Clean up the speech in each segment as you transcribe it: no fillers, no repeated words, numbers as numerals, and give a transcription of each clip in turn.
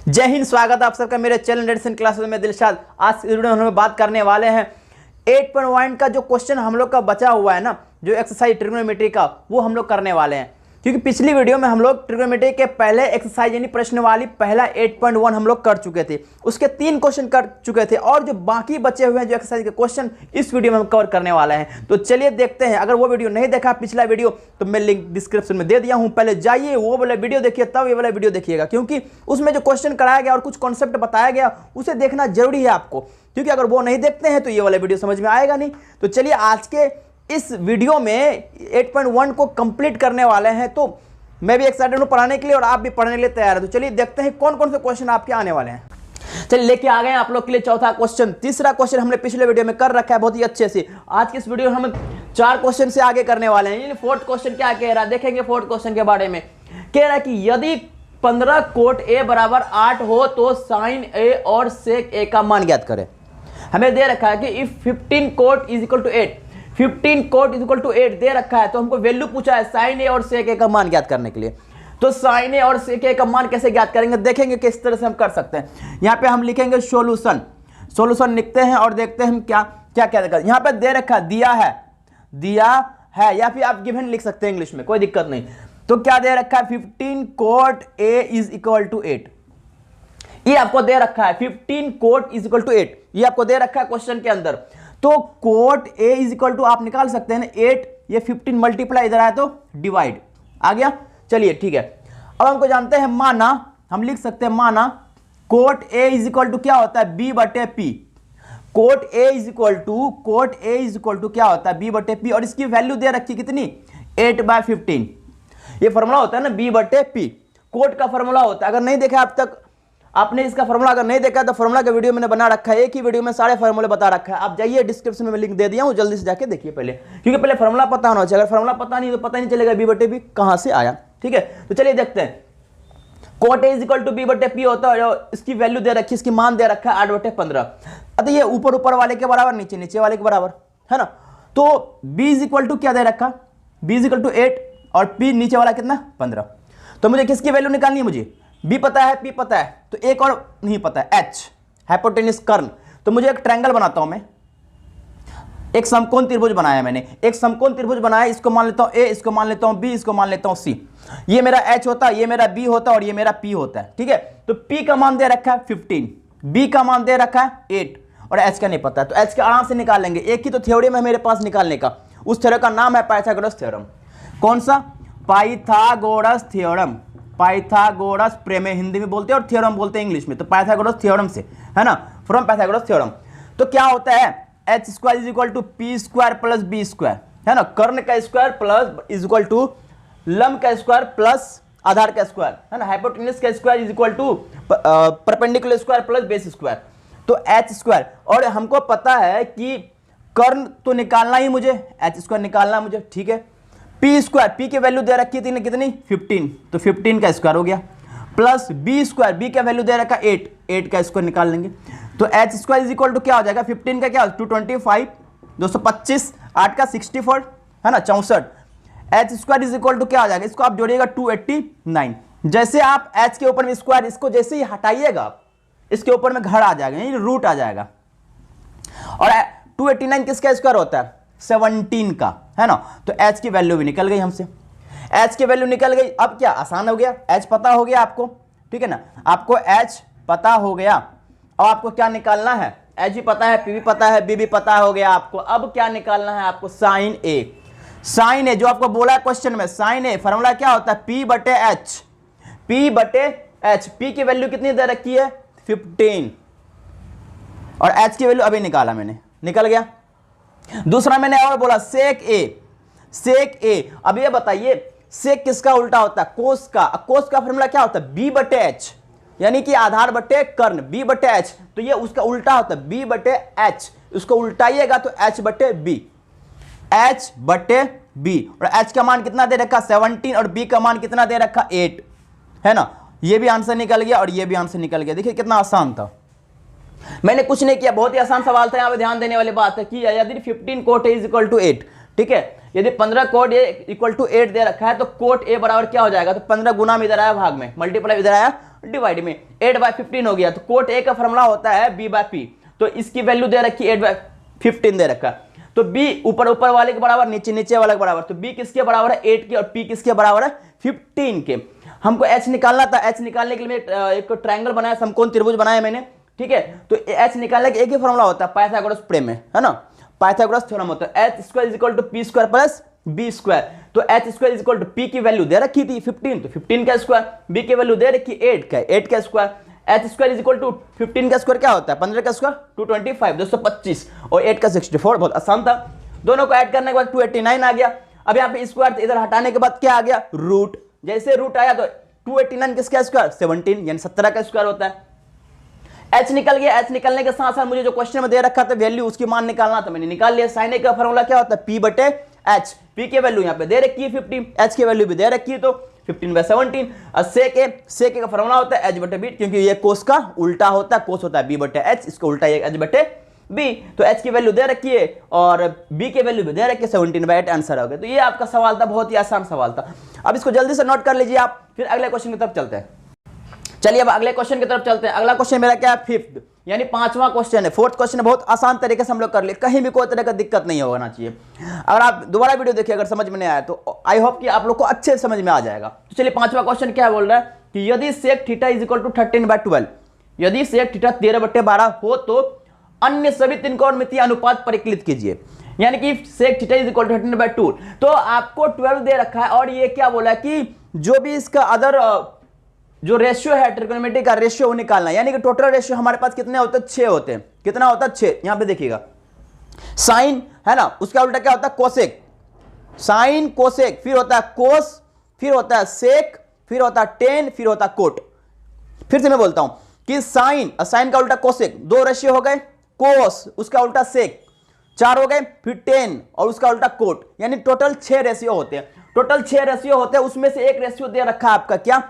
जय हिंद, स्वागत है आप सबका मेरे चैनल एडिशन क्लासेस में। दिलशाद, आज इस वीडियो में हम बात करने वाले हैं 8.1 का जो क्वेश्चन हम लोग का बचा हुआ है ना, जो एक्सरसाइज ट्रिग्नोमेट्री का, वो हम लोग करने वाले हैं। क्योंकि पिछली वीडियो में हम लोग ट्रिग्नोमेट्री के पहले एक्सरसाइज यानी प्रश्न वाली पहला 8.1 हम लोग कर चुके थे, उसके 3 क्वेश्चन कर चुके थे और जो बाकी बचे हुए हैं जो एक्सरसाइज के क्वेश्चन इस वीडियो में हम कवर करने वाले हैं। तो चलिए देखते हैं। अगर वो वीडियो नहीं देखा पिछला वीडियो तो मैं लिंक डिस्क्रिप्शन में दे दिया हूं, पहले जाइए वो वाला वीडियो देखिए, तब ये वाला वीडियो देखिएगा, क्योंकि उसमें जो क्वेश्चन कराया गया और कुछ कॉन्सेप्ट बताया गया उसे देखना जरूरी है आपको, क्योंकि अगर वो नहीं देखते हैं तो ये वाला वीडियो समझ में आएगा नहीं। तो चलिए आज के इस वीडियो में 8.1 को कंप्लीट करने वाले हैं, तो मैं भी एक्साइटेड हूं पढ़ाने के लिए और आप भी पढ़ने के लिए तैयार है। तो चलिए देखते हैं कौन कौन से क्वेश्चन आपके आने वाले हैं। चलिए लेके आ गए आप लोग के लिए चौथा क्वेश्चन। तीसरा क्वेश्चन हमने पिछले वीडियो में कर रखा है बहुत ही अच्छे से। आज के इस वीडियो में हम 4 क्वेश्चन से आगे करने वाले हैं। यानी फोर्थ क्वेश्चन क्या कह रहा है, देखेंगे फोर्थ क्वेश्चन के बारे में। कह रहा है कि यदि 15 कोट ए बराबर 8 हो तो साइन ए और सेक ए का मान ज्ञात करें। हमें दे रखा है कि if 15 cot is equal to 8, 15 cot is equal to 8 दे रखा है, तो हमको वैल्यू पूछा है साइन ए और सेक ए का मान ज्ञात करने के लिए। तो साइन ए और सेक ए का मान कैसे ज्ञात करेंगे, देखेंगे किस तरह से हम कर सकते हैं। यहाँ पे हम लिखेंगे सॉल्यूशन लिखते हैं और देखते हैं हम क्या क्या क्या देगा। यहाँ पे दे रखा दिया है या फिर आप गिवन लिख सकते हैं इंग्लिश में, कोई दिक्कत नहीं। तो क्या दे रखा है, 15 cot A is equal to 8, ये आपको दे रखा है। 15 कोट इज इक्वल टू 8 ये आपको दे रखा है क्वेश्चन के अंदर। तो cot A is equal to आप निकाल सकते हैं 8, ये 15 मल्टीप्लाई इधर आया तो डिवाइड आ गया। चलिए ठीक है, अब हमको जानते हैं माना, हम लिख सकते हैं माना cot A is equal to क्या होता है, बी बटे P. Cot A is equal to क्या होता है, बी बटे पी, और इसकी वैल्यू दे रखी कितनी, 8/15। ये फॉर्मूला होता है ना, बी बटे पी, कोट का फॉर्मूला होता है। अगर नहीं देखा अब तक आपने इसका फॉर्मूला, अगर नहीं देखा तो फॉर्मूला का वीडियो मैंने बना रखा है, एक ही वीडियो में सारे फॉर्मूले बता रखा है। आप जाइए डिस्क्रिप्शन में लिंक दे दिया हूं, जल्दी से जाके देखिए पहले, क्योंकि पहले फॉर्मूला पता होना चाहिए। अगर फॉर्मूला पता नहीं तो पता नहीं चलेगा बी बटे पी कहां से आया। ठीक है, तो चलिए देखते हैं। Cot A is equal to B बटे पी होता है, इसकी वैल्यू दे रखी, इसकी मान दे रखा है 8/15। अतः ये ऊपर वाले के बराबर, नीचे वाले के बराबर है ना। तो बी इज इक्वल टू क्या दे रखा, बी इज इक्वल टू 8 और पी नीचे वाला कितना 15। तो मुझे किसकी वैल्यू निकालनी है, मुझे बी पता है, पी पता है, तो एक और नहीं पता है, एच हाइपोटेन्यूस कर्न। तो मुझे एक ट्रायंगल बनाता हूं मैं, एक समकोण त्रिभुज बनाया मैंने, एक समकोण त्रिभुज बनाया, इसको मान लेता हूं ए, इसको मान लेता हूं बी, इसको मान लेता हूं सी। ये मेरा एच होता है, ये मेरा बी होता है और ये मेरा पी होता है। ठीक है, तो पी का मान दे रखा है 15, बी का मान दे रखा है 8 और एच का नहीं पता है, तो एच का आराम से निकाल लेंगे। एक ही तो थ्योरम है मेरे पास निकालने का, उस थ्योरम का नाम है पाइथागोरस थ्योरम। कौन सा, पाइथागोरस थ्योरम, पाइथागोरस प्रमेय हिंदी में बोलते हैं और थ्योरम बोलते हैं इंग्लिश में। तो पाइथागोरस थ्योरम से है ना, फ्रॉम पाइथागोरस थ्योरम। तो क्या होता है, H square is equal to P square plus B square, है ना, कर्ण का square plus is equal to लंब का स्क्वायर प्लस आधार का स्क्वायर, है ना, हाइपोटेन्यूस का square is equal to perpendicular square plus base square. तो एच स्क्वायर, और हमको पता है कि कर्ण तो निकालना ही मुझे, एच स्क्वायर निकालना मुझे। ठीक है, पी स्क्वायर, पी की वैल्यू दे रखी थी कितनी 15, तो 15 का स्क्वायर हो गया, प्लस बी स्क्वायर, बी का वैल्यू दे रखा 8 का स्क्वायर निकाल लेंगे। तो H square is equal to क्या हो जाएगा, 15 का क्या 225, 225, 8 का 64, है ना 64। H square is equal to क्या हो जाएगा, इसको आप जोड़िएगा 289। जैसे आप एच के ऊपर में स्क्वायर, इसको जैसे ही हटाइएगा इसके ऊपर में घर आ जाएगा, यानी रूट आ जाएगा। और 289 किसका स्क्वायर होता है, 17 का, है ना। तो h की वैल्यू भी निकल गई हमसे, h की वैल्यू निकल गई। अब क्या आसान हो गया, h पता हो गया आपको, ठीक है ना, आपको h पता हो गया। अब आपको क्या निकालना है, h भी पता है, p भी पता है, b भी पता हो गया आपको। अब क्या निकालना है आपको, साइन ए। साइन ए जो आपको बोला है क्वेश्चन में, साइन ए फॉर्मूला क्या होता है, p बटे h, p बटे h। p की वैल्यू कितनी दे रखी है 15 और h की वैल्यू अभी निकाला मैंने, निकल गया। दूसरा मैंने और बोला सेक ए। अब ये बताइए सेक किसका उल्टा होता है, कोस का। कोस का फॉर्मूला क्या होता है, बी बटे एच, यानी कि आधार बटे कर्ण, बी बटे एच। तो ये उसका उल्टा होता है बी बटे एच, उसको उल्टाइएगा तो एच बटे बी, एच बटे बी। और एच का मान कितना दे रखा 17 और बी का मान कितना दे रखा 8, है ना। ये भी आंसर निकल गया और ये भी आंसर निकल गया। देखिए कितना आसान था, मैंने कुछ नहीं किया, बहुत ही आसान सवाल था। यहाँ पे ध्यान देने वाली बात है कि यदि 15 cot A is equal to 8, ठीक है, यदि 15 कोट ए इक्वल टू 8 दे रखा है तो कोट ए बराबर क्या हो जाएगा, तो 15 गुना में इधर आया भाग में, मल्टीप्लाई इधर आया डिवाइड में 8/15 हो गया। तो कोट ए का फॉर्मूला होता है b बाय पी, तो इसकी वैल्यू दे रखी 8/15 दे रखा। तो b ऊपर ऊपर वाले के बराबर, नीचे नीचे वाले के बराबर, तो b किसके बराबर है 8 के और p किसके बराबर है 15 के। हमको h निकालना था, h निकालने के लिए एक ट्रायंगल बनाया, समकोण त्रिभुज बनाया मैंने, ठीक है। तो h निकालने का एक ही फॉर्मूला होता है पाइथागोरस प्रमेय में, है ना, पाइथागोरस थ्योरम होता है h² = p² प्लस b²। तो h² = p की वैल्यू दे रखी थी 15, तो 15 का स्क्वायर, b की वैल्यू दे रखी 8 का स्क्वायर, h² = 15 का स्क्वायर क्या होता है 15 का स्क्वायर 225 225 और 8 का 64। बहुत आसान था। दोनों को ऐड करने के बाद 289 आ गया। अब यहाँ पे स्क्वायर इधर हटाने के बाद क्या आ गया रूट, जैसे रूट आया तो 289 किसका स्क्वायर 17 यानी 17 का स्क्वायर होता है। h निकल गया, h निकलने के साथ साथ मुझे जो क्वेश्चन में दे रखा था वैल्यू उसकी मान निकालना था, मैंने निकाल लिया। साइन ए का फॉर्मूला क्या होता है p/h, p की वैल्यू यहाँ पे दे रखी है 50, h की वैल्यू भी दे रखी है तो 15/17। और सेक का फॉर्मूला होता है h/b, क्योंकि ये कोस का उल्टा होता है, कोस होता है b/h, इसका उल्टा ये h/b। तो h की वैल्यू दे रखी है और b की वैल्यू भी दे रखी है 17/8 आंसर हो गया। तो ये आपका सवाल था, बहुत ही आसान सवाल था। अब इसको जल्दी से नोट कर लीजिए आप, फिर अगले क्वेश्चन की तरफ चलते हैं। चलिए अब अगले क्वेश्चन की तरफ चलते हैं। अगला क्वेश्चन मेरा क्या है 5th यानी 5वां क्वेश्चन है। 4th क्वेश्चन बहुत आसान तरीके से हम लोग कर लिए, कहीं भी कोई तरह का दिक्कत नहीं होना चाहिए। अगर आप दोबारा वीडियो देखिए, अगर समझ में नहीं आया तो आई होप कि आप लोग को अच्छे समझ में आ जाएगा। तो चलिए 5वां क्वेश्चन क्या बोल रहा है कि यदि sec थीटा = 13/12, यदि sec थीटा 13/12 हो तो अन्य सभी त्रिकोणमितीय अनुपात परिकलित कीजिए। यानी कि sec थीटा = 13/2, तो आपको 12 दे रखा है और ये क्या बोला कि जो भी इसका अदर जो रेशियो है ट्रिग्नोमेट्री का रेशियो वो निकालना है। यानी कि टोटल रेशियो हमारे पास कितने होते हैं 6 होते हैं। कितना होता है 6। यहां पे देखिएगा साइन है ना, उसका उल्टा क्या होता है कोसेक, साइन कोसेक, फिर होता है कोस, फिर होता है सेक, फिर होता है टेन, फिर होता है कोट। फिर से मैं बोलता हूं कि साइन, साइन का उल्टा कोसेक, 2 रेशियो हो गए, कोस उसका उल्टा सेक 4 हो गए, फिर टेन और उसका उल्टा कोट, यानी टोटल 6 रेशियो होते हैं। टोटल 6 रेशियो होते हैं, उसमें से एक रेशियो दे रखा है आपका क्या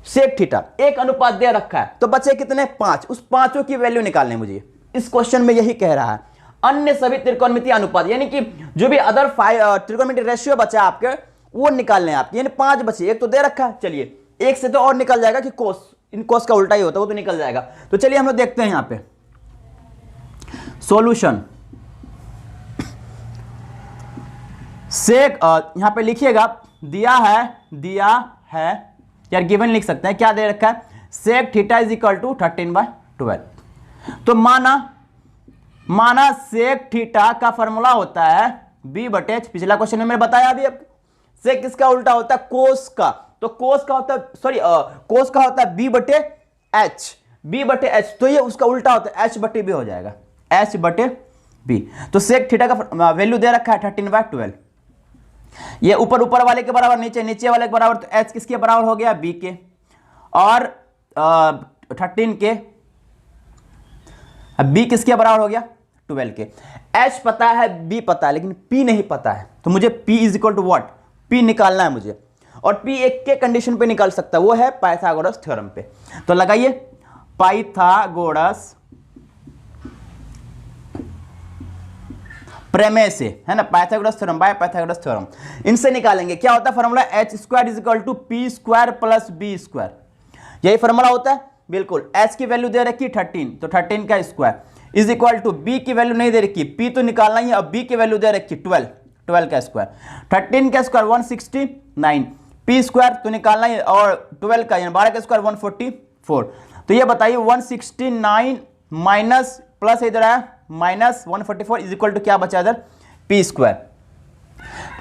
सेक थीटा, एक अनुपात दे रखा है। तो बचे कितने 5, उस पांचों की वैल्यू निकालनी मुझे। इस क्वेश्चन में यही कह रहा है अन्य सभी त्रिकोणमितीय अनुपात, यानी कि जो भी अदर त्रिकोणमितीय रेशियो बचा आपके वो निकालने हैं आपके, यानी 5 बचे, एक तो दे रखा है। चलिए एक से तो और निकल जाएगा कि कोस, इन कोस का उल्टा ही होता है वो तो निकल जाएगा। तो चलिए हम लोग देखते हैं यहां पे सॉल्यूशन। सेक यहां पे लिखिएगा दिया है यार, गिवन लिख सकते हैं, क्या दे रखा है सेक थीटा = 13/12। तो माना सेक थीटा का फॉर्मूला होता है b/h, पिछला क्वेश्चन में मैंने बताया अभी। अब सेक किसका उल्टा होता है कोस का, तो कोस का होता है कोस का होता है b/h, तो ये उसका उल्टा होता है h/b हो जाएगा, h/b। तो सेक थीटा का वैल्यू दे रखा है 13/12, ये ऊपर ऊपर वाले के बराबर, नीचे नीचे वाले के बराबर, तो h किसके बराबर हो गया b के, और 13 के, अब b किसके बराबर हो गया 12 के। h पता है, b पता है, लेकिन p नहीं पता है। तो मुझे p = व्हाट, p निकालना है मुझे, और p एक के कंडीशन पे निकाल सकता है, वो है पाइथागोरस थ्योरम पे। तो लगाइए पाइथागोरस प्रमेय से, है ना, Pythagoras theorem by Pythagoras theorem, इनसे निकालेंगे। क्या होता है formula h² = p² plus b², यही फॉर्मूला होता है बिल्कुल। h की वैल्यू दे रखी 13, तो 13 का square is equal to b की वैल्यू नहीं दे रखी, p तो निकालना ही है, अब b की वैल्यू दे रखी 12 का स्क्वायर, 13 का स्क्वायर 169, p² तो निकालना ही, और 12 का यानी 12 का स्क्वायर 144। तो ये बताइए 169 माइनस प्लस इधर है माइनस 144 इज इक्वल टू क्या बचा इधर p²।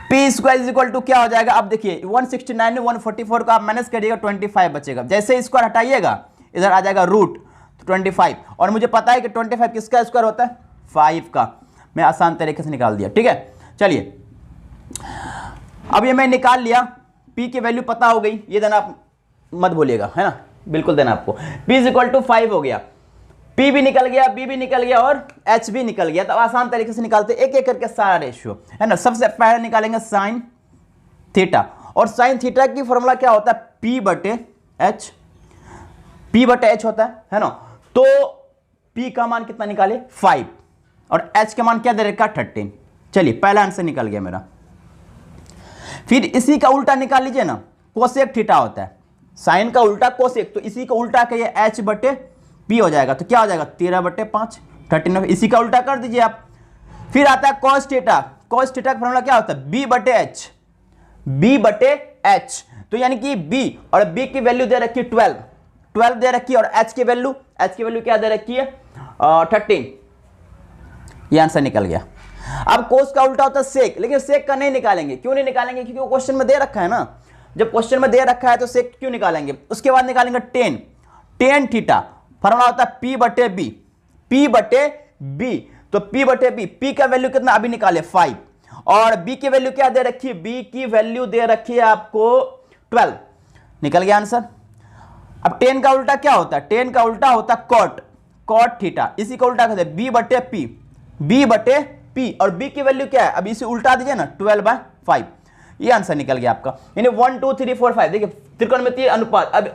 p² is equal to क्या हो जाएगा, अब देखिए 169 में 144 को आप माइनस करिएगा 25 बचेगा, जैसे स्क्वायर हटाइएगा इधर आ जाएगा रूट, तो 25, और मुझे पता है कि 25 किसका स्क्वायर होता है 5 का, मैं आसान तरीके से निकाल दिया। ठीक है, चलिए अब ये मैं निकाल लिया, p की वैल्यू पता हो गई, ये देना आप मत भूलिएगा, है ना, बिल्कुल देना आपको। p = 5 हो गया, p भी निकल गया, b भी निकल गया और h भी निकल गया। तो आसान तरीके से निकालते एक एक करके सारा रेशियो, है ना। सबसे पहले निकालेंगे साइन थीटा, और साइन थीटा की फॉर्मूला क्या होता है p/h, p/h होता है ना। तो p का मान कितना निकाले 5, और h का मान क्या दे रखा 13। चलिए पहला आंसर निकल गया मेरा। फिर इसी का उल्टा निकाल लीजिए ना, कोसेक थीटा होता है, साइन का उल्टा कोसेक, तो इसी का उल्टा करिए h बटे p हो जाएगा, तो क्या हो जाएगा 13/5 13। इसी का उल्टा कर दीजिए आप। फिर आता है cos थीटा, cos थीटा का फॉर्मूला क्या होता है b बटे h, तो यानी कि b और b की वैल्यू दे रखी है 12 दे रखी है, और h की वैल्यू क्या दे रखी है 13। ये आंसर निकल गया। अब कोस का उल्टा होता है सेक, लेकिन सेक का नहीं निकालेंगे। क्यों नहीं निकालेंगे? क्योंकि वो क्वेश्चन में दे रखा है ना, जब क्वेश्चन में दे रखा है तो सेक क्यों निकालेंगे। उसके बाद निकालेंगे टेन थीटा, फॉर्मूला होता है p बटे b, तो p बटे b, p का वैल्यू कितना अभी निकाले 5, और b की वैल्यू क्या दे रखी है, b की वैल्यू दे रखी है आपको 12। निकल गया आंसर। अब टेन का उल्टा क्या होता है, टेन का उल्टा होता है कॉट थीटा, इसी का उल्टा कहते हैं b बटे p, और b की वैल्यू क्या है, अब इसे उल्टा दीजिए ना 12/5। ये आंसर निकल गया आपका। यानी 1 2 3 4 5, देखिए त्रिकोणमितीय अनुपात। अब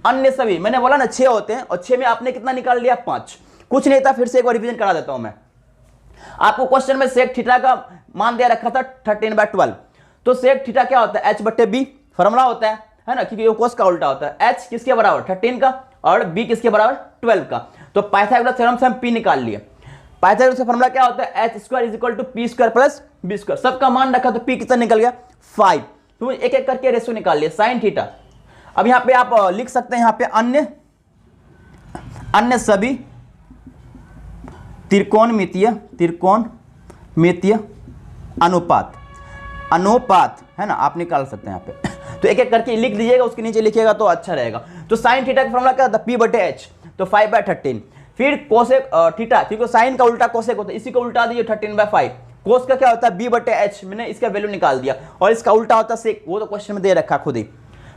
अन्य सभी मैंने बोला ना 6 होते हैं, और 6 में आपने कितना निकाल लिया 5, कुछ नहीं था। फिर से एक बार रिवीजन करा देता हूं मैं आपको। क्वेश्चन में सेक थीटा का मान दिया रखा था 13/12, तो सेक थीटा क्या होता है h बटे b, फॉर्मूला होता है ना, क्योंकि ये कोस का उल्टा होता है। h किसके बराबर 13 का, और b किसके बराबर 12 का। तो पाइथागोरस थ्योरम से हम p निकाल लिए। पाइथागोरस का फॉर्मूला क्या होता है, h² = p² + b²। सबका मान रखा तो p कितना निकल गया 5। तो एक एक करके रेशो निकाल लिया साइन थीटा। अब यहां पे आप लिख सकते हैं, यहां पे अन्य सभी त्रिकोणमितीय अनुपात है ना, आप निकाल सकते हैं यहां पे। तो एक एक करके लिख दीजिएगा, उसके नीचे लिखिएगा तो अच्छा रहेगा। तो साइन थीटा का फॉर्मूला क्या होता है p बटे h, तो 5/13। फिर कोसेक थीटा, क्योंकि साइन का उल्टा कोसेक होता है, इसी को उल्टा दीजिए 13/5। कोस का क्या होता है b बटे h, मैंने इसका वैल्यू निकाल दिया, और इसका उल्टा होता है सेक, वो तो क्वेश्चन में दे रखा खुद ही।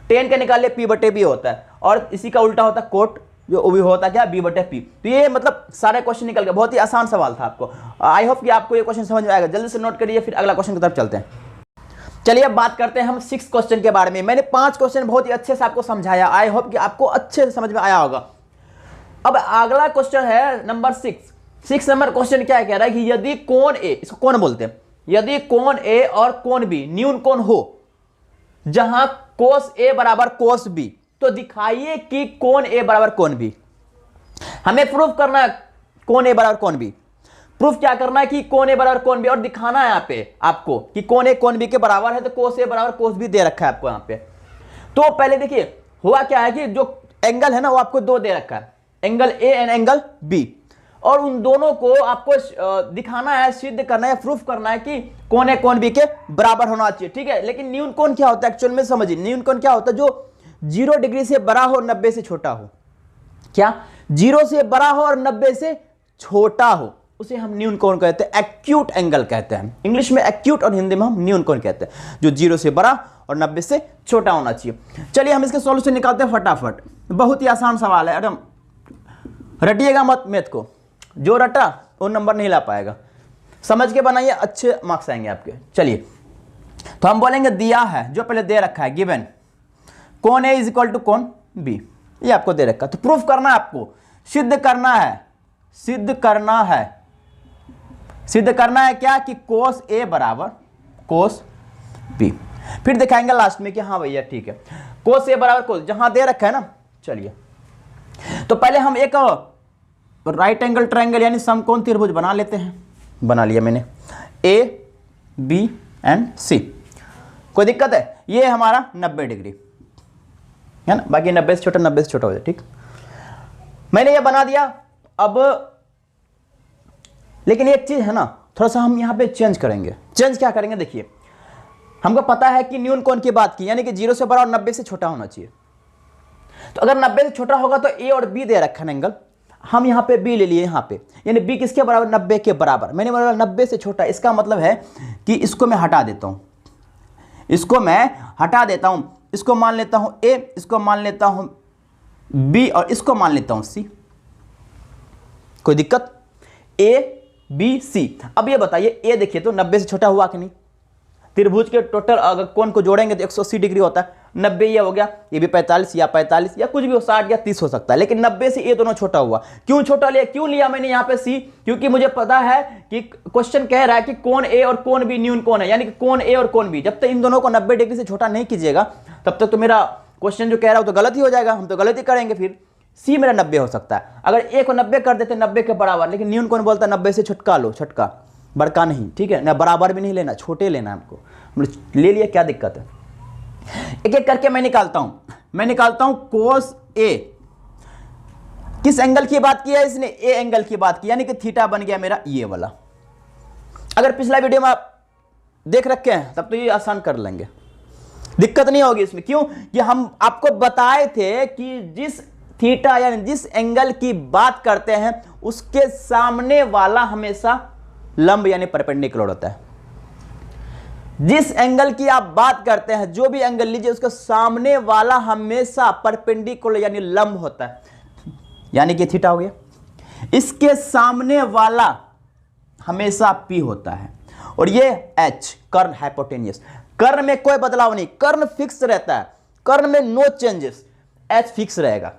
टेन का निकाल लिया p बटे b होता है, और इसी का उल्टा होता है कोट, जो भी होता है क्या b बटे p। तो ये मतलब सारे क्वेश्चन निकल गए। बहुत ही आसान सवाल था आपको। आई होप कि आपको ये क्वेश्चन समझ में आएगा। जल्दी से नोट करिए, फिर अगला क्वेश्चन की तरफ चलते हैं। चलिए अब बात करते हैं हम 6 क्वेश्चन के बारे में। मैंने 5 क्वेश्चन बहुत ही अच्छे से आपको समझाया, आई होप कि आपको अच्छे से समझ में आया होगा। अब अगला क्वेश्चन है नंबर 6 नंबर क्वेश्चन क्या कह रहा है कि यदि कोण ए, इसको कोण बोलते हैं, यदि कोण ए और कोण बी न्यून कोण हो, जहां कोस ए बराबर कोस बी, तो दिखाइए कि कोण ए बराबर कोण बी। हमें प्रूफ करना है कोण ए बराबर कोण बी। प्रूफ क्या करना है कि कोण ए बराबर कोण बी, और दिखाना है यहाँ पे आपको कि कोण ए कोण बी के बराबर है, तो कोस ए बराबर कोस बी दे रखा है आपको यहाँ पे। तो पहले देखिए हुआ क्या है कि जो एंगल है ना वो आपको 2 दे रखा है, angle A and angle B, और उन दोनों को आपको दिखाना है, सिद्ध करना है, प्रूफ करना है कि कोण ए कोण बी के बराबर होना चाहिए। ठीक है, लेकिन न्यून कोण क्या होता है एक्चुअल में समझिए। न्यून कोण क्या होता है, जो 0 डिग्री से बड़ा हो 90 से छोटा हो। क्या 0 से बड़ा हो और 90 से छोटा हो, उसे हम न्यून कोण कहते हैं, एक्यूट एंगल कहते हैं। इंग्लिश में एक्यूट और हिंदी में हम न्यून कोण कहते हैं, जो 0 से बड़ा और 90 से छोटा होना चाहिए। चलिए हम इसके सॉल्यूशन निकालते हैं फटाफट। बहुत ही आसान सवाल है, एकदम रटिएगा मत मैथ को, जो रटा वो नंबर नहीं ला पाएगा। समझ के बनाइए, अच्छे मार्क्स आएंगे आपके। चलिए तो हम बोलेंगे दिया है, जो पहले दे रखा है गिवन, कोण ए = कोण बी, ये आपको दे रखा है। तो प्रूफ करना है आपको, सिद्ध करना है क्या कि कोस ए बराबर कोस बी। फिर दिखाएंगे लास्ट में कि हाँ भैया ठीक है, कोस ए बराबर कोस, जहां दे रखा है ना। चलिए तो पहले हम एक राइट एंगल ट्रायंगल यानी समकोण त्रिभुज बना लेते हैं। बना लिया मैंने, ए बी एंड सी। कोई दिक्कत है? ये हमारा 90 डिग्री है ना, बाकी 90 से छोटा हो जाए। ठीक, मैंने ये बना दिया। अब लेकिन एक चीज है ना, थोड़ा सा हम यहां पे चेंज करेंगे। चेंज क्या करेंगे, देखिए हमको पता है कि न्यून कोण की बात की, यानी कि 0 से बड़ा और 90 से छोटा होना चाहिए। तो अगर 90 से छोटा होगा तो ए और बी दे रखा है एंगल, हम यहाँ पे बी ले लिए यहाँ पे, यानी बी किसके बराबर 90 के बराबर। मैंने बोला 90 से छोटा, इसका मतलब है कि इसको मैं हटा देता हूँ, इसको मान लेता हूँ ए, इसको मान लेता हूँ बी, और इसको मान लेता हूँ सी। कोई दिक्कत? A B C. अब ये बताइए, ए देखिए तो 90 से छोटा हुआ कि नहीं? त्रिभुज के टोटल अगर कोण को जोड़ेंगे तो 180 डिग्री होता है। 90 ये हो गया, ये भी 45 या 45 या कुछ भी हो, 60 या 30 हो सकता है, लेकिन 90 से ये दोनों छोटा हुआ। क्यों छोटा लिया, क्यों लिया मैंने यहाँ पे सी? क्योंकि मुझे पता है कि क्वेश्चन कह रहा है कि कोण ए और कोण बी न्यून कोण है, यानी कि कोण ए और कोण बी। जब तक इन दोनों को 90 डिग्री से छोटा नहीं कीजिएगा तब तक तो मेरा क्वेश्चन जो कह रहा है वो तो गलत ही हो जाएगा, हम तो गलत ही करेंगे। फिर सी मेरा 90 हो सकता है। अगर ए को 90 कर देते 90 के बराबर, लेकिन न्यून कौन बोलता है 90 से छुटका लो, छुटका, बड़का नहीं, ठीक है ना, बराबर भी नहीं लेना, छोटे लेना हमको, ले लिया, क्या दिक्कत है। एक एक करके मैं निकालता हूं कोस ए, किस एंगल की बात किया है इसने, ए एंगल की बात की, यानी कि थीटा बन गया मेरा ये वाला। अगर पिछला वीडियो में आप देख रखे हैं तब तो ये आसान कर लेंगे, दिक्कत नहीं होगी इसमें। क्यों कि हम आपको बताए थे कि जिस थीटा यानी जिस एंगल की बात करते हैं उसके सामने वाला हमेशा लंब यानी परपेंडिकुलर होता है। जिस एंगल की आप बात करते हैं, जो भी एंगल लीजिए, उसके सामने वाला हमेशा परपेंडिकुलर यानी लंब होता है, यानी कि थीटा हो गया। इसके सामने वाला हमेशा पी होता है, और ये एच कर्ण हाइपोटेन्यूस, कर्ण में कोई बदलाव नहीं, कर्ण फिक्स रहता है, कर्ण में नो चेंजेस, एच फिक्स रहेगा।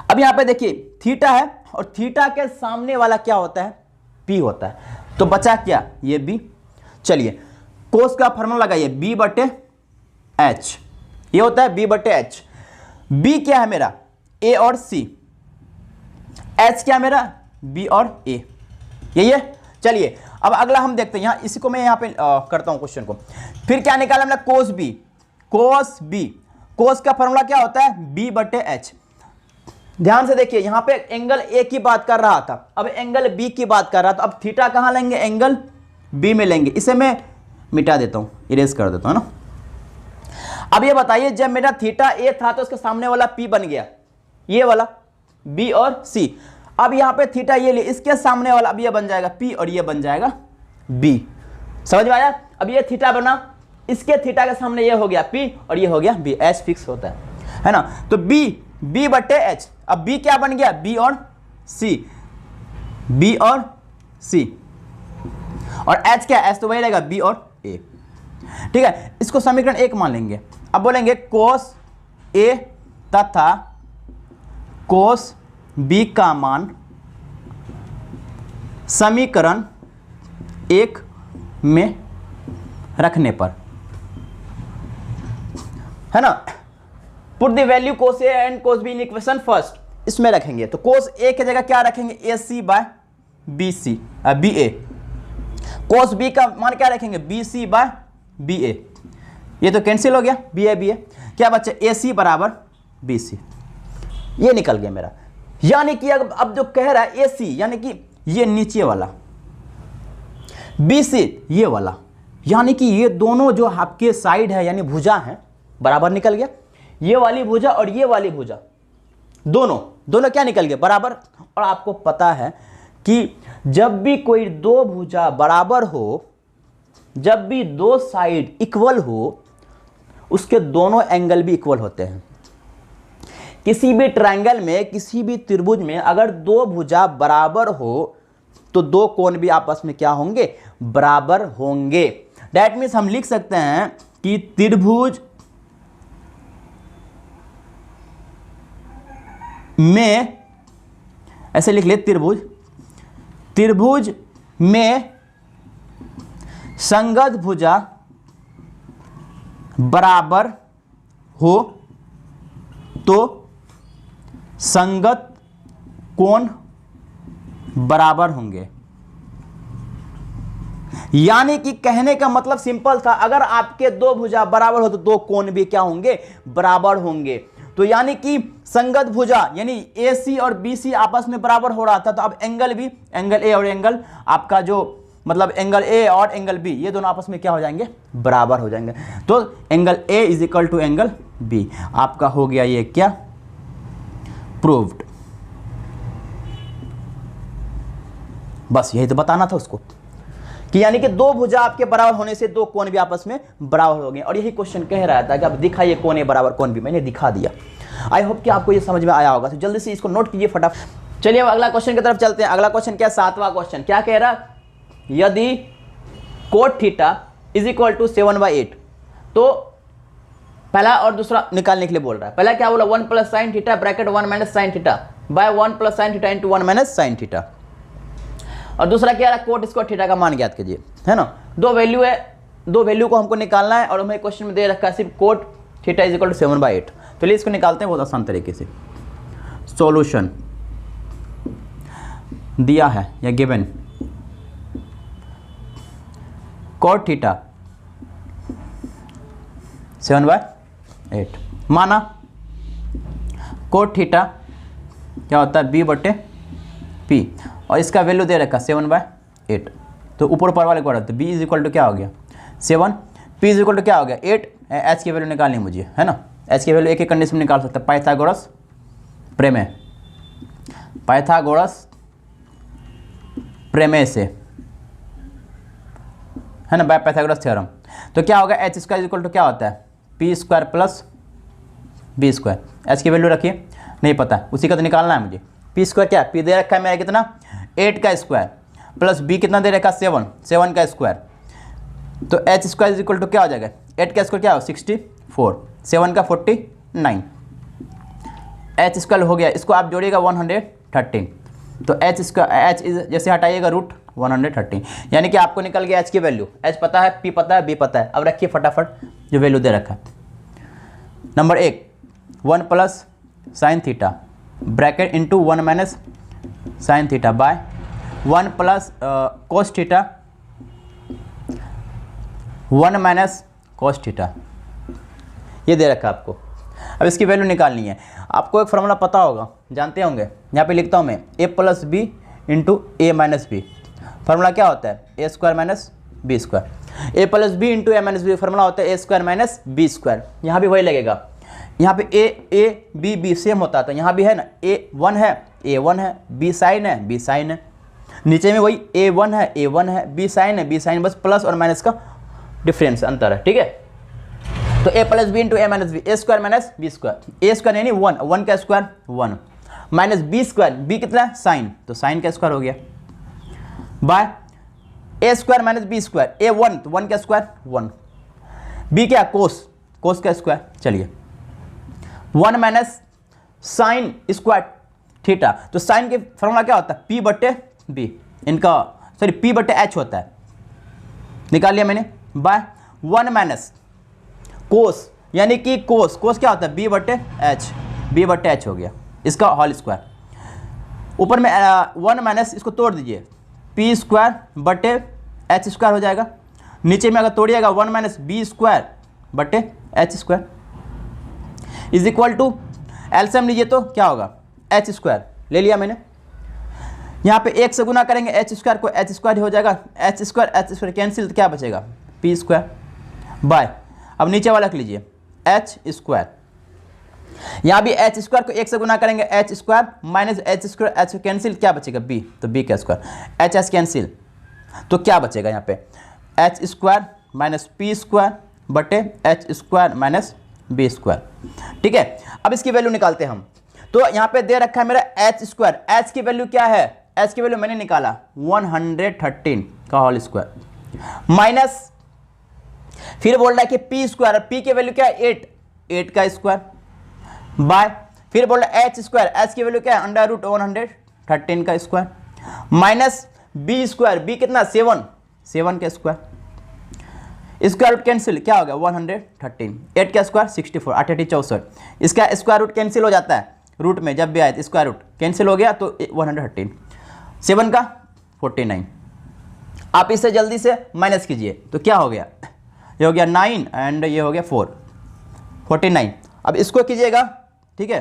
अब यहां पे देखिए थीटा है और थीटा के सामने वाला क्या होता है, पी होता है, तो बचा क्या, ये बी। चलिए कोस का फॉर्मूला लगाइए, बी बटे एच, ये होता है बी बटे एच। बी क्या है मेरा, ए और सी, एच क्या मेरा, बी और ए, यही है। चलिए अब अगला हम देखते हैं, यहां इसी को मैं यहां पे करता हूं क्वेश्चन को। फिर क्या निकाला हमने, कोस बी, कोस बी, कोस का फॉर्मूला क्या होता है, बी बटे एच। ध्यान से देखिए, यहां पे एंगल ए की बात कर रहा था, अब एंगल बी की बात कर रहा था, अब थीटा कहां लेंगे, एंगल बी में लेंगे। इसे मैं मिटा देता हूं, इरेज कर देता हूं ना। अब ये बताइए, जब मेरा थीटा ए था तो उसके सामने वाला पी बन गया, ये वाला बी और सी। अब यहां पे थीटा ये ले, इसके सामने वाला अब ये बन जाएगा पी और ये बन जाएगा बी। समझ में आया। अब ये थीटा बना, इसके थीटा के सामने ये हो गया पी और ये हो गया बी, एच फिक्स होता है ना। तो बी बटे एच, अब बी क्या बन गया, बी और सी, बी और सी, और एच क्या, एच तो वही रहेगा बी और ए, ठीक है। इसको समीकरण 1 मान लेंगे। अब बोलेंगे कोस ए तथा कोस बी का मान समीकरण 1 में रखने पर, है ना, put the value cos A and cos be in equation first, इसमें रखेंगे। तो कोस ए की जगह क्या रखेंगे, ए सी बाय बी सी, बी ए। कोस बी का मान क्या रखेंगे, बी सी बाय बी ए, ये तो कैंसिल हो गया, बी ए, क्या बच्चे, ए सी बराबर बी सी, ये निकल गया मेरा। यानी कि अब जो कह रहा है ए सी यानी कि ये नीचे वाला, बी सी ये वाला, यानी कि ये दोनों जो आपके साइड है यानी भुजा है, बराबर निकल गया। ये वाली भुजा और ये वाली भुजा दोनों क्या निकल गए, बराबर। और आपको पता है कि जब भी कोई दो भुजा बराबर हो, जब भी दो साइड इक्वल हो, उसके दोनों एंगल भी इक्वल होते हैं। किसी भी ट्रायंगल में, किसी भी त्रिभुज में अगर दो भुजा बराबर हो तो दो कोण भी आपस में क्या होंगे, बराबर होंगे। दैट मीन्स हम लिख सकते हैं कि त्रिभुज में, ऐसे लिख ले, त्रिभुज में संगत भुजा बराबर हो तो संगत कोण बराबर होंगे। यानी कि कहने का मतलब सिंपल था, अगर आपके दो भुजा बराबर हो तो दो कोण भी क्या होंगे, बराबर होंगे। तो यानी कि संगत भुजा यानी ए सी और बी सी आपस में बराबर हो रहा था, तो अब एंगल भी, एंगल ए और एंगल आपका जो मतलब एंगल ए और एंगल बी, ये दोनों आपस में क्या हो जाएंगे, बराबर हो जाएंगे। तो angle A is equal to angle B, आपका हो गया ये क्या, प्रूव्ड। बस यही तो बताना था उसको कि यानी कि दो भुजा आपके बराबर होने से दो कोण भी आपस में बराबर हो गए। और यही क्वेश्चन कह रहा था कि अब दिखाइए कोण ए बराबर कोण बी, मैंने दिखा दिया। आई होप कि आपको ये समझ में आया होगा। तो जल्दी से इसको नोट कीजिए फटाफट। चलिए अब अगला क्वेश्चन की तरफ चलते हैं। अगला क्वेश्चन क्या, 7वां क्वेश्चन क्या कह रहा, यदि cot theta is equal to 7/8, तो पहला और दूसरा निकालने के लिए बोल रहा है। पहला क्या बोला, 1 plus sine theta bracket 1 minus sine theta by 1 plus sine theta into 1 minus sine theta, और दूसरा क्या रहा, कोट स्क्वायर थीटा का मान ज्ञात कीजिए, है ना। दो वैल्यू है, दो वैल्यू को हमको निकालना है और हमें क्वेश्चन में दे रखा है सिर्फ cot theta is equal to 7/8। तो चलिए इसको निकालते हैं बहुत आसान तरीके से। सॉल्यूशन दिया है या गिवन, कॉट थीटा 7/8 माना, कोट थीटा क्या होता है b/p, और इसका वैल्यू दे रखा 7/8। तो ऊपर ऊपर वाले को रखते b इज इक्वल टू क्या हो गया 7, p इज इक्वल टू क्या हो गया 8। h की वैल्यू निकालनी मुझे, है ना। h की वैल्यू एक एक कंडीशन में निकाल सकते हैं, पाइथागोरस प्रमेय, पाइथागोरस प्रमेय से, है ना, बाय पाइथागोरस थ्योरम। तो क्या होगा h स्क्वायर इक्वल टू क्या होता है p square plus b square. h की वैल्यू रखिए, नहीं पता उसी का तो निकालना है मुझे। p स्क्वायर क्या, p दे रखा है मेरा कितना 8 का स्क्वायर, प्लस b कितना दे रखा 7 का स्क्वायर। तो h स्क्वायर इक्वल टू क्या हो जाएगा 8 का स्क्वायर क्या हो 64, 7 का 49, h स्क्वायर हो गया। इसको आप जोड़िएगा 113, तो h स्क्वायर h जैसे हटाइएगा रूट 113, यानी कि आपको निकल गया h की वैल्यू। h पता है, p पता है, b पता है। अब रखिए फटाफट जो वैल्यू दे रखा है। Number 1 1 plus sine theta bracket into 1 minus sine theta by 1 plus cos theta 1 minus cos theta, ये दे रखा है आपको। अब इसकी वैल्यू निकालनी है। आपको एक फार्मूला पता होगा, जानते होंगे, यहाँ पे लिखता हूँ मैं a plus B into A minus B. Formula क्या होता है A square minus B square. A plus B into A minus B formula होता है A square minus B square. यहाँ भी वही लगेगा, यहाँ पे ए बी बी सेम होता था, यहाँ भी है ना a1 है, b साइन है, b साइन है। नीचे में वही a1 है, b साइन है, b साइन, बस प्लस और माइनस का डिफरेंस अंतर है, ठीक है। तो a plus B into A minus B, A square minus B square, A square यानी 1 का square 1 minus B square, B कितना है साइन, तो साइन का स्क्वायर हो गया by A square minus B square, a1 तो 1 का स्क्वायर 1, b क्या कोस, कोस का स्क्वायर। चलिए 1 माइनस साइन स्क्वायर थीटा, तो साइन के फॉर्मूला क्या होता है p/b, इनका सॉरी p/h होता है, निकाल लिया मैंने, बाय 1 माइनस कोस, यानी कि कोस क्या होता है b/h हो गया, इसका होल स्क्वायर। ऊपर में 1 माइनस, इसको तोड़ दीजिए, p स्क्वायर बटे h स्क्वायर हो जाएगा। नीचे में अगर तोड़िएगा 1 माइनस बी स्क्वायर बटे h square is equal to, LCM लीजिए तो क्या होगा h स्क्वायर ले लिया मैंने। यहाँ पे 1 से गुना करेंगे h स्क्वायर को, h स्क्वायर हो जाएगा, h स्क्वायर कैंसिल, तो क्या बचेगा p स्क्वायर बाय, अब नीचे वाला लिख लीजिए h स्क्वायर। यहाँ भी h स्क्वायर को 1 से गुना करेंगे h square minus h square, h cancel, क्या बचेगा b, तो b का स्क्वायर, h कैंसिल, तो क्या बचेगा यहाँ पे h square minus p square बटे h square minus b square, ठीक है। अब इसकी वैल्यू निकालते हैं हम। तो यहाँ पे दे रखा है मेरा h स्क्वायर, h की वैल्यू क्या है, h की वैल्यू मैंने निकाला 113 का होल स्क्वायर माइनस, फिर बोल रहा है कि p स्क्वायर, p की वैल्यू क्या है 8 का स्क्वायर बाय, फिर बोल रहा है h स्क्वायर, h की वैल्यू क्या है अंडर रूट 113 का square minus b square, b कितना 7 का स्क्वायर, स्क्वायर रूट कैंसिल, क्या हो गया 113, 8 का स्क्वायर 64, 8 8 64, इसका स्क्वायर रूट कैंसिल हो जाता है रूट में, जब भी आए स्क्वायर रूट कैंसिल हो गया तो 113, 7 का 49। आप इसे जल्दी से माइनस कीजिए तो क्या हो गया, ये हो गया 9 एंड ये हो गया 49। अब इसको कीजिएगा, ठीक है,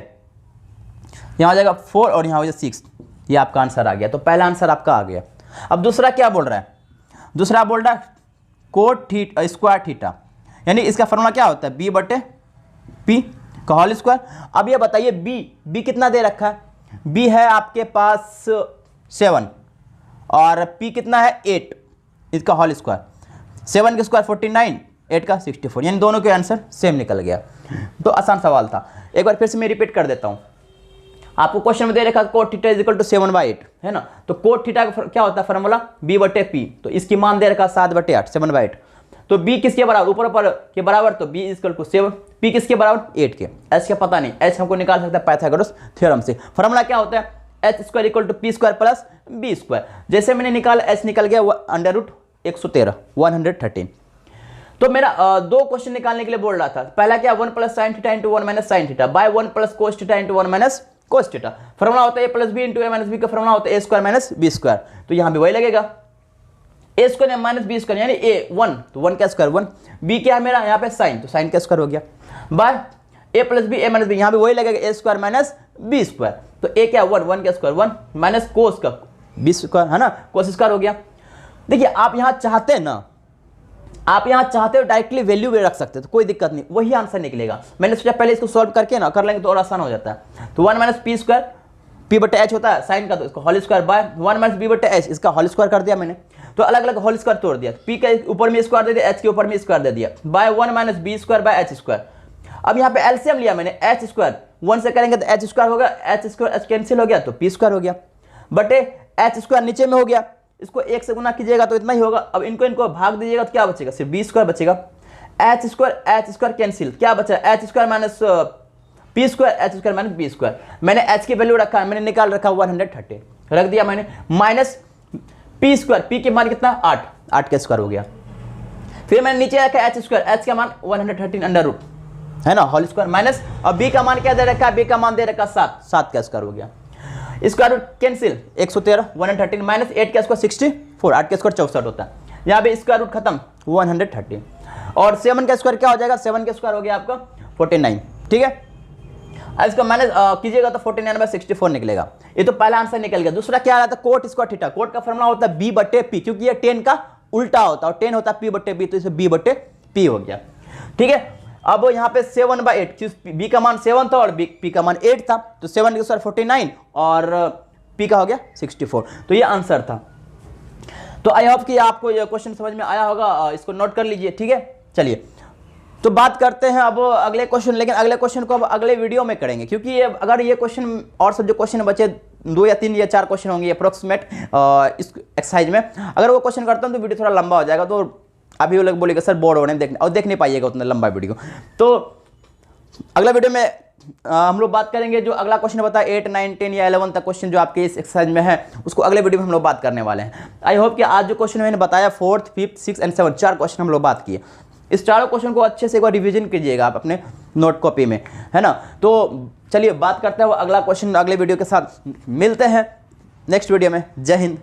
यहाँ हो जाएगा 4 और यहाँ हो जाएगा 6, ये आपका आंसर आ गया। तो पहला आंसर आपका आ गया। अब दूसरा क्या बोल रहा है, दूसरा बोल रहा है कोट थीटा स्क्वायर थीटा, यानी इसका फॉर्मूला क्या होता है b/p का होल स्क्वायर। अब ये बताइए b कितना दे रखा है, b है आपके पास 7 और p कितना है 8, इसका होल स्क्वायर, 7 का स्क्वायर 49, 8 का 64, यानी दोनों के आंसर सेम निकल गया। तो आसान सवाल था, एक बार फिर से मैं रिपीट कर देता हूँ। आपको क्वेश्चन में दे रखा cot theta is equal to 7/8, है ना। तो कोट थीटा का क्या होता है फॉर्मूला b/p, तो इसकी मान दे रखा 7/8, 7/8। तो b किसके बराबर, ऊपर ऊपर के बराबर, तो b इक्वल टू 7, p किसके बराबर 8 के, h का पता नहीं, h हमको निकाल सकता है पाइथागोरस थ्योरम से। फॉर्मूला क्या होता है h square equal to p square plus b square, जैसे मैंने निकाला h निकल गया अंडर रूट 113, 113। तो मेरा दो क्वेश्चन निकालने के लिए बोल रहा था। पहला क्या, 1 plus sine theta into 1 minus sine theta by 1 plus cos theta into 1 minus cos theta. Formula होता है ए plus B into A minus B का फॉर्मूला होता है A square minus B square. तो यहाँ भी वही लगेगा, ए स्क्वायर माइनस बी स्क्वायर यानी ए 1, तो 1 का स्क्वायर 1, बी क्या है मेरा यहाँ पे साइन, तो साइन का स्क्वायर हो गया, by A plus B A minus B, यहाँ भी वही लगेगा ए स्क्वायर माइनस बी स्क्वायर। तो ए क्या 1, 1 का स्क्वायर 1 माइनस कोस का बी स्क्वायर है ना, कोस स्क्वायर हो गया। देखिए आप यहाँ चाहते हैं ना, आप यहाँ चाहते हो डायरेक्टली वैल्यू भी रख सकते हो, तो कोई दिक्कत नहीं, वही आंसर निकलेगा। मैंने सोचा पहले इसको सॉल्व करके ना कर लेंगे तो और आसान हो जाता है। तो 1 माइनस पी स्क्वायर, पी बटे एच होता है साइन का, तो इसको whole square by 1 minus B बटे एच, इसका होल स्क्वायर कर दिया मैंने। तो अलग अलग होल स्क्वायर तोड़ दिया, पी के ऊपर में स्क्वायर दे दिया, एच के ऊपर में स्क्वायर दे दिया, by 1 minus B square by H square. अब यहाँ पे एलसीएम लिया मैंने, एच स्क्वायर 1 से करेंगे तो एच स्क्वायर होगा, एच स्क्वायर एच कैंसिल हो गया तो पी स्क्वायर हो गया, बटे एच स्क्वायर नीचे में हो गया, इसको 1 से गुना कीजिएगा तो इतना ही होगा। अब इनको भाग दीजिएगा तो क्या बचेगा, सिर्फ बी स्क्वायर बचेगा, एच स्क्वायर कैंसिल, क्या बचा H square minus P square, H square minus B square. मैंने एच की वैल्यू रखा, मैंने निकाल रखा 130 रख दिया मैंने, माइनस पी स्क्वायर, पी के मान कितना 8 का स्क्वायर हो गया। फिर मैंने नीचे रखा एच स्क्वायर, एच का मान 113 अंडर रूट है ना, होल स्क्वायर माइनस, और बी का मान क्या दे रखा है, बी का मान दे रखा 7 का स्क्वायर हो गया, स्क्वायर रूट कैंसिल 113 113 माइनस 8 का स्क्वायर 64, 8 का स्क्वायर 64 होता है, यहाँ पे स्क्वायर रूट खत्म 130, और 7 का स्क्वायर क्या हो जाएगा, 7 का स्क्वायर हो गया आपका 49, ठीक है। अब इसका माइनस कीजिएगा तो 49 बाय 64 निकलेगा। ये तो पहला आंसर निकल गया। दूसरा क्या आ रहा था, कोट स्क्वायर थीटा, कोट का फॉर्मूला होता है बी बटे पी, क्योंकि ये 10 का उल्टा होता है और 10 होता है पी बटे बी, तो इसे बी बटे पी हो गया, ठीक है। अब यहाँ पे 7/8, बी का मान 7 था और पी का मान 8 था, तो 7 के स्क्वायर 49 और पी का हो गया 64, तो ये आंसर था। तो आई होप कि आपको ये क्वेश्चन समझ में आया होगा, इसको नोट कर लीजिए, ठीक है। चलिए तो बात करते हैं अब अगले क्वेश्चन, लेकिन अगले क्वेश्चन को अब अगले वीडियो में करेंगे, क्योंकि ये अगर ये क्वेश्चन और सब जो क्वेश्चन बचे 2 या 3 या 4 क्वेश्चन होंगे अप्रोक्सीमेट इस एक्सरसाइज में, अगर वो क्वेश्चन करता हूँ तो वीडियो थोड़ा लंबा हो जाएगा, तो अभी वो लोग बोलेगा सर बोर्ड हो रहे हैं देखने, और देख नहीं पाइएगा उतना लंबा वीडियो। तो अगला वीडियो में हम लोग बात करेंगे, जो अगला क्वेश्चन बता 8, 9, 10 या 11 तक क्वेश्चन जो आपके इस एक्सरसाइज में है, उसको अगले वीडियो में हम लोग बात करने वाले हैं। आई होप कि आज जो क्वेश्चन मैंने बताया 4th, 5th, 6th and 7th 4 question हम लोग बात किए, इस चारों क्वेश्चन को अच्छे से एक बार रिवीजन कीजिएगा आप अपने नोट कॉपी में, है ना। तो चलिए बात करते हैं वो अगला क्वेश्चन अगले वीडियो के साथ, मिलते हैं नेक्स्ट वीडियो में। जय हिंद।